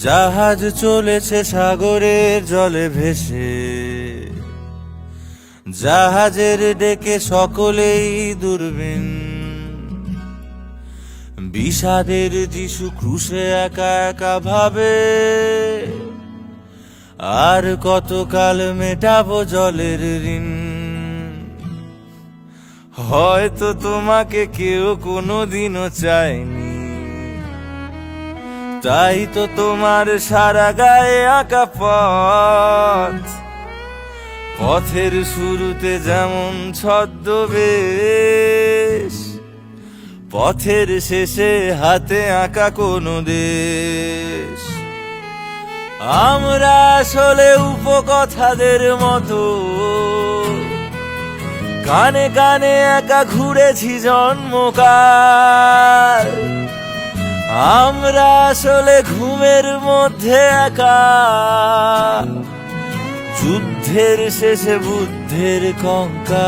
জাহাজ চলেছে সাগরের জলে ভেসে, জাহাজের ডেকে সকলেই দূরবীন। বিষাদের যিশু ক্রুশে একা একা ভাবে, আর কতকাল মেটাবো জলের ঋণ। হয়তো তোমাকে কেউ কোনোদিনও চায়নি, তাই তো তোমার সারা গায়ে আঁকা পথ। পথের শুরুতে যেমন ছদ্মবেশ, পথের শেষে হাতে আঁকা কোনো দেশ। আমরা আসলে উপকথাদের মতো কানে কানে একা ঘুরেছি জন্মকাল। আমরা আসলে ঘুমের মধ্যে একা, যুদ্ধের শেষে বুদ্ধের কঙ্কাল।